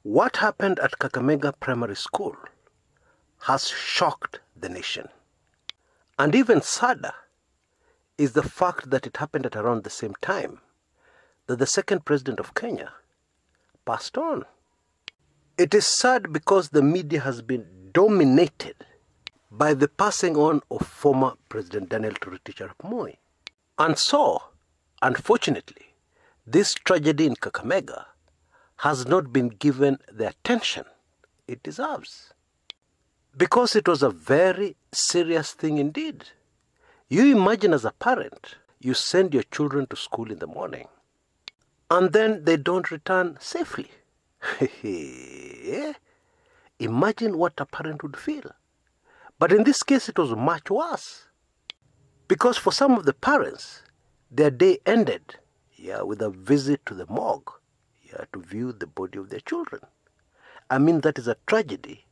What happened at Kakamega Primary School has shocked the nation. And even sadder is the fact that it happened at around the same time that the second president of Kenya passed on. It is sad because the media has been dominated by the passing on of former President Daniel Toroitich arap Moi. And so, unfortunately, this tragedy in Kakamega has not been given the attention it deserves. Because it was a very serious thing indeed. You imagine as a parent, you send your children to school in the morning, and then they don't return safely. Imagine what a parent would feel. But in this case, it was much worse. Because for some of the parents, their day ended with a visit to the morgue to view the body of their children. I mean, that is a tragedy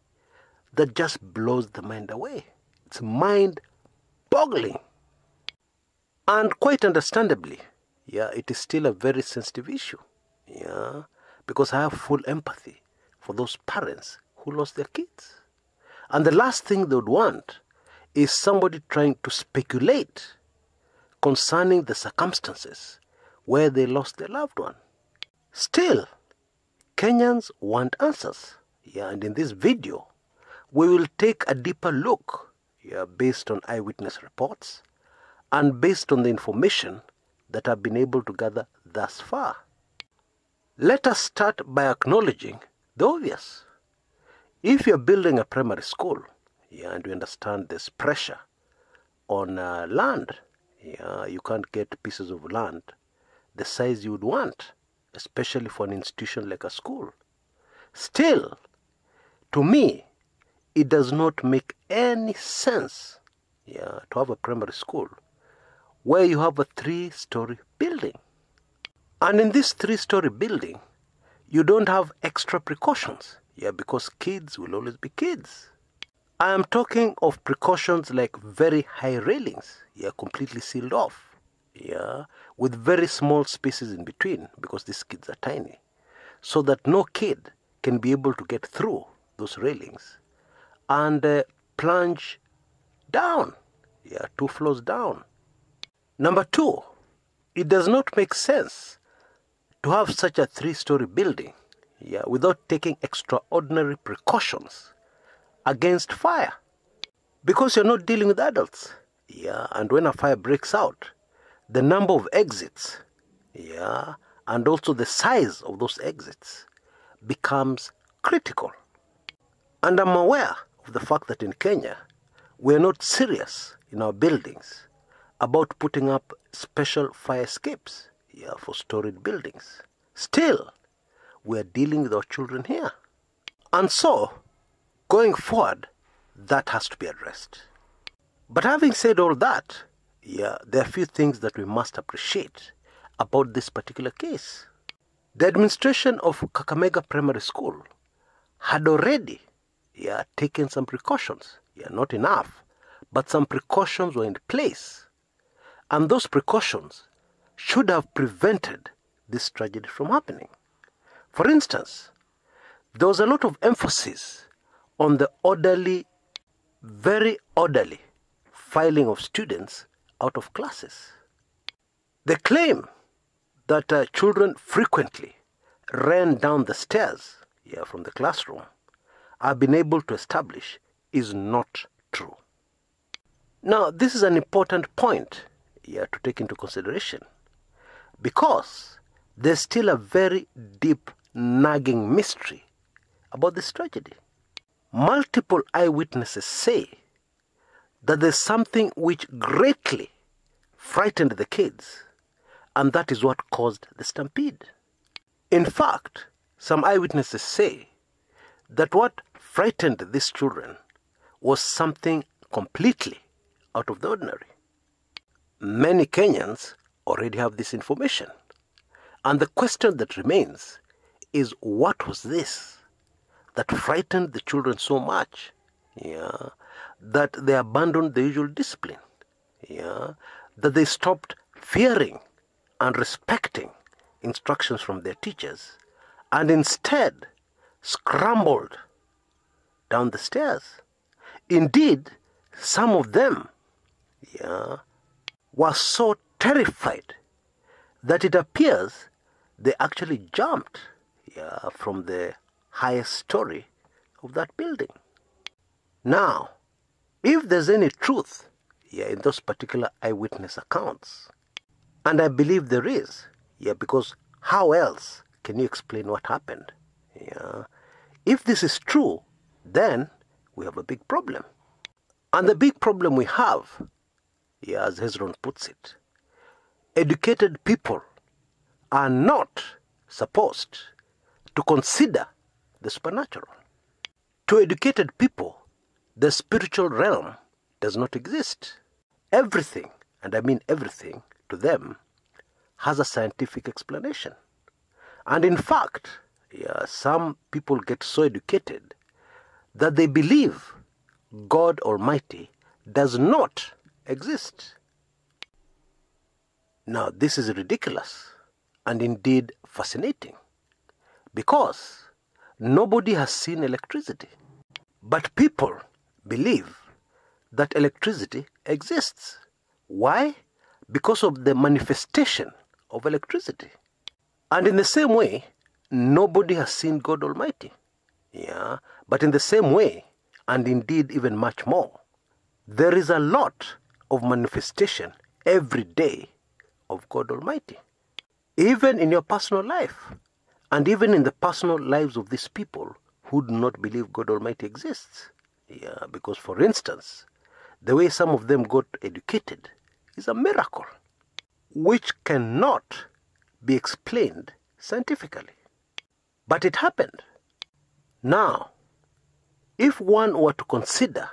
that just blows the mind away. It's mind-boggling. And quite understandably, it is still a very sensitive issue. Because I have full empathy for those parents who lost their kids. And the last thing they would want is somebody trying to speculate concerning the circumstances where they lost their loved one. Still, Kenyans want answers. And in this video, we will take a deeper look based on eyewitness reports and based on the information that I've been able to gather thus far. Let us start by acknowledging the obvious. If you're building a primary school, and we understand there's pressure on land, you can't get pieces of land the size you would want, especially for an institution like a school. Still, to me, it does not make any sense to have a primary school where you have a 3-story building. And in this 3-story building, you don't have extra precautions, because kids will always be kids. I am talking of precautions like very high railings, completely sealed off, with very small spaces in between, because these kids are tiny, so that no kid can be able to get through those railings and plunge down, 2 floors down. Number 2, it does not make sense to have such a 3-story building without taking extraordinary precautions against fire. Because you're not dealing with adults. And when a fire breaks out, the number of exits, and also the size of those exits becomes critical. And I'm aware of the fact that in Kenya, we're not serious in our buildings about putting up special fire escapes for storied buildings. Still, we are dealing with our children here. And so, going forward, that has to be addressed. But having said all that, there are a few things that we must appreciate about this particular case. The administration of Kakamega Primary School had already taken some precautions. Not enough, but some precautions were in place. And those precautions should have prevented this tragedy from happening. For instance, there was a lot of emphasis on the orderly, very orderly filing of students out of classes. The claim that children frequently ran down the stairs from the classroom, I've been able to establish is not true. Now, this is an important point to take into consideration, because there's still a very deep, nagging mystery about this tragedy. Multiple eyewitnesses say that there's something which greatly frightened the kids, and that is what caused the stampede. In fact, some eyewitnesses say that what frightened these children was something completely out of the ordinary. Many Kenyans already have this information. And the question that remains is, what was this that frightened the children so much, that they abandoned the usual discipline, that they stopped fearing and respecting instructions from their teachers, and instead scrambled down the stairs. Indeed, some of them were so terrified that it appears they actually jumped from the highest story of that building. Now, if there's any truth in those particular eyewitness accounts, and I believe there is, because how else can you explain what happened? If this is true, then we have a big problem. And the big problem we have, as Hezron puts it, educated people are not supposed to consider the supernatural. To educated people, the spiritual realm does not exist. Everything, and I mean everything, to them has a scientific explanation. And in fact, some people get so educated that they believe God Almighty does not exist. Now, this is ridiculous and indeed fascinating, because nobody has seen electricity. But people believe that electricity exists. Why? Because of the manifestation of electricity. And in the same way, nobody has seen God Almighty. But in the same way, and indeed even much more, there is a lot of manifestation every day of God Almighty. Even in your personal life, and even in the personal lives of these people who do not believe God Almighty exists. Because for instance, the way some of them got educated is a miracle, which cannot be explained scientifically. But it happened. Now, if one were to consider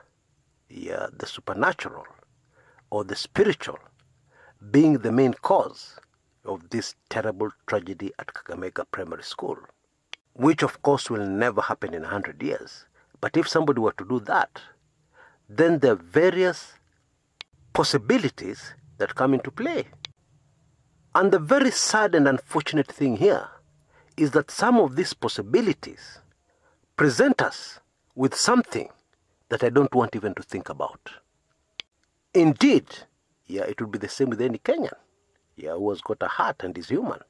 the supernatural or the spiritual being the main cause of this terrible tragedy at Kakamega Primary School, which of course will never happen in 100 years, but if somebody were to do that, then there are various possibilities that come into play. And the very sad and unfortunate thing here is that some of these possibilities present us with something that I don't want even to think about. Indeed, it would be the same with any Kenyan who has got a heart and is human.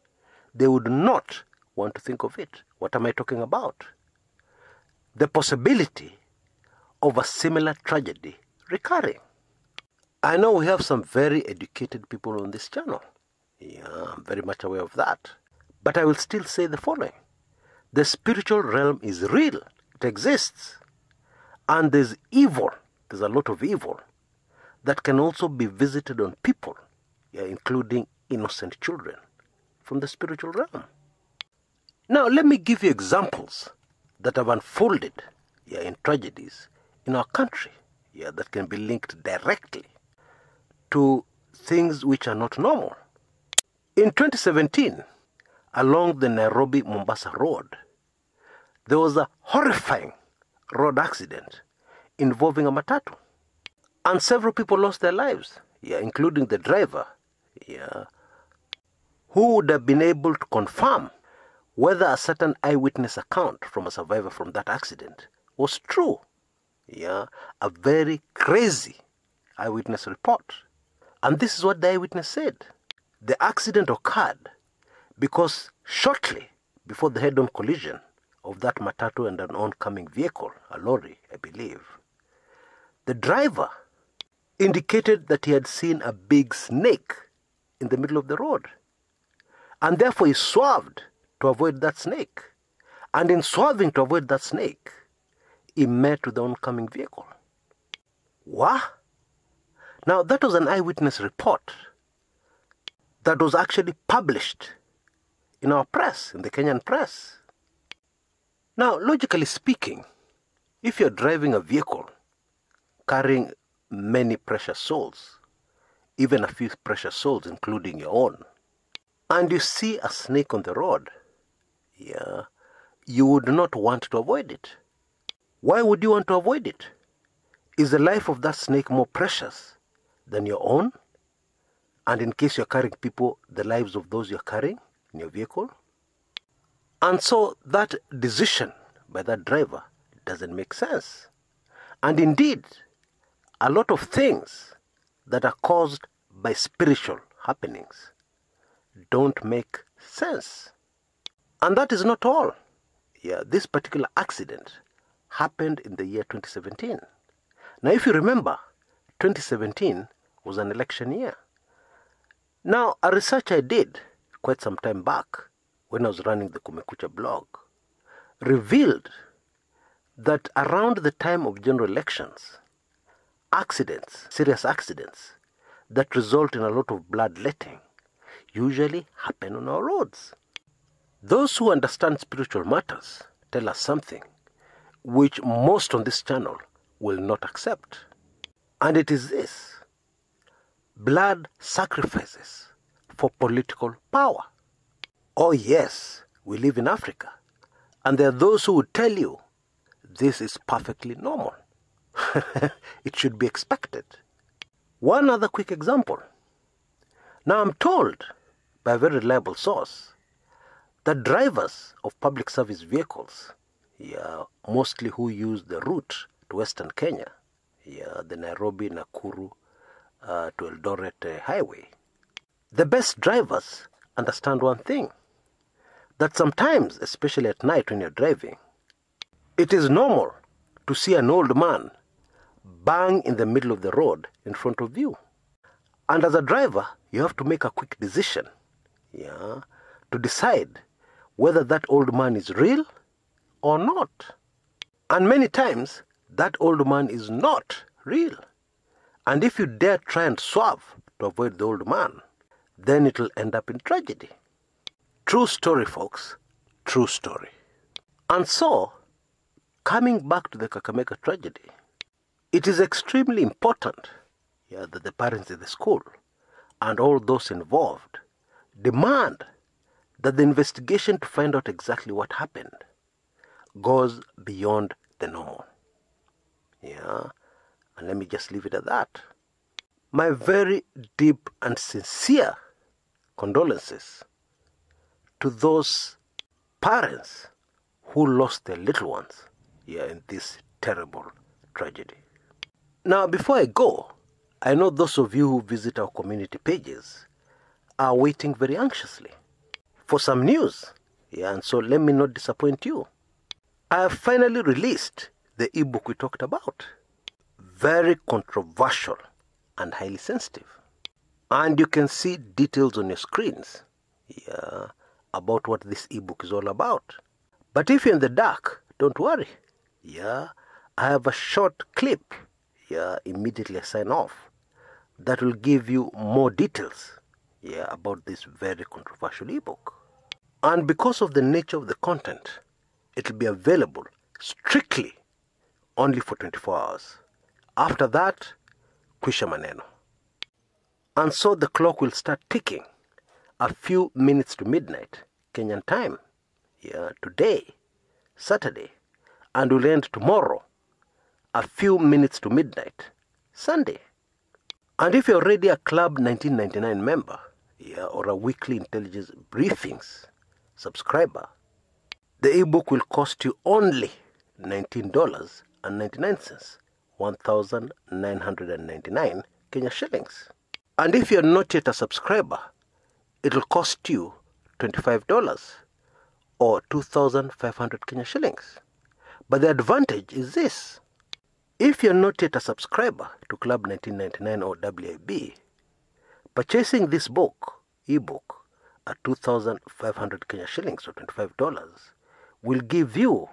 They would not want to think of it. What am I talking about? The possibility of a similar tragedy recurring. I know we have some very educated people on this channel. I'm very much aware of that. But I will still say the following. The spiritual realm is real. It exists. And there's evil. There's a lot of evil that can also be visited on people, including innocent children, from the spiritual realm. Now, let me give you examples that have unfolded in tragedies in our country that can be linked directly to things which are not normal. In 2017, along the Nairobi-Mombasa road, there was a horrifying road accident involving a Matata. And several people lost their lives, including the driver, who would have been able to confirm whether a certain eyewitness account from a survivor from that accident was true. A very crazy eyewitness report. And this is what the eyewitness said. The accident occurred because shortly before the head-on collision of that Matatu and an oncoming vehicle, a lorry, I believe, the driver indicated that he had seen a big snake in the middle of the road. And therefore he swerved to avoid that snake. And in swerving to avoid that snake, he met with the oncoming vehicle. What? Now, that was an eyewitness report that was actually published in our press, in the Kenyan press. Now, logically speaking, if you're driving a vehicle carrying many precious souls, even a few precious souls, including your own, and you see a snake on the road, you would not want to avoid it. Why would you want to avoid it? Is the life of that snake more precious than your own? And in case you're carrying people, the lives of those you're carrying in your vehicle? And so that decision by that driver doesn't make sense. And indeed, a lot of things that are caused by spiritual happenings don't make sense. And that is not all. This particular accident happened in the year 2017. Now, if you remember, 2017 was an election year. Now, a research I did quite some time back when I was running the Kumekucha blog revealed that around the time of general elections, accidents, serious accidents that result in a lot of bloodletting usually happen on our roads. Those who understand spiritual matters tell us something which most on this channel will not accept. And it is this: blood sacrifices for political power. Oh yes, we live in Africa, and there are those who would tell you this is perfectly normal. It should be expected. One other quick example. Now, I'm told by a very reliable source that drivers of public service vehicles, mostly who use the route to Western Kenya, the Nairobi, Nakuru to Eldoret highway, the best drivers understand one thing, that sometimes, especially at night when you're driving, it is normal to see an old man bang in the middle of the road in front of you. And as a driver, you have to make a quick decision, to decide whether that old man is real or not. And many times, that old man is not real. And if you dare try and swerve to avoid the old man, then it will end up in tragedy. True story, folks. True story. And so, coming back to the Kakamega tragedy, it is extremely important that the parents in the school and all those involved demand that the investigation to find out exactly what happened goes beyond the normal. And let me just leave it at that. My very deep and sincere condolences to those parents who lost their little ones in this terrible tragedy. Now, before I go, I know those of you who visit our community pages are waiting very anxiously for some news. And so let me not disappoint you. I have finally released the ebook we talked about. Very controversial and highly sensitive. And you can see details on your screens about what this ebook is all about. But if you're in the dark, don't worry. I have a short clip immediately I sign off that will give you more details about this very controversial ebook. And because of the nature of the content, it will be available strictly only for 24 hours. After that, kwisha maneno. And so the clock will start ticking a few minutes to midnight Kenyan time, today, Saturday, and will end tomorrow a few minutes to midnight Sunday. And if you're already a Club 1999 member, or a weekly intelligence briefings subscriber, the ebook will cost you only $19.99, 1,999 Kenya shillings. And if you're not yet a subscriber, it'll cost you $25 or 2,500 Kenya shillings. But the advantage is this: if you're not yet a subscriber to Club 1999 or WIB, purchasing this ebook at 2,500 Kenya shillings or $25 will give you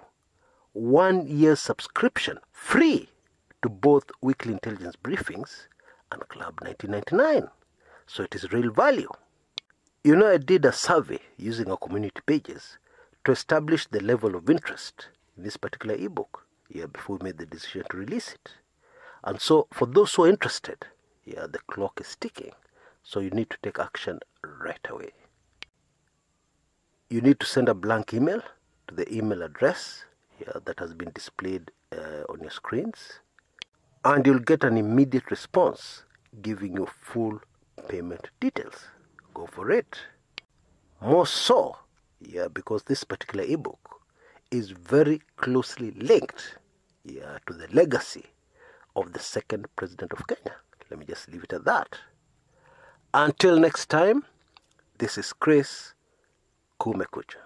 1 year's subscription free to both weekly intelligence briefings and Club 1999. So it is real value. I did a survey using our community pages to establish the level of interest in this particular ebook before we made the decision to release it. And so for those who are interested, the clock is ticking. So you need to take action right away. You need to send a blank email to the email address that has been displayed on your screens. And you'll get an immediate response giving you full payment details. Go for it. More so, because this particular ebook is very closely linked to the legacy of the second president of Kenya. Let me just leave it at that. Until next time, this is Chris Kumekucha.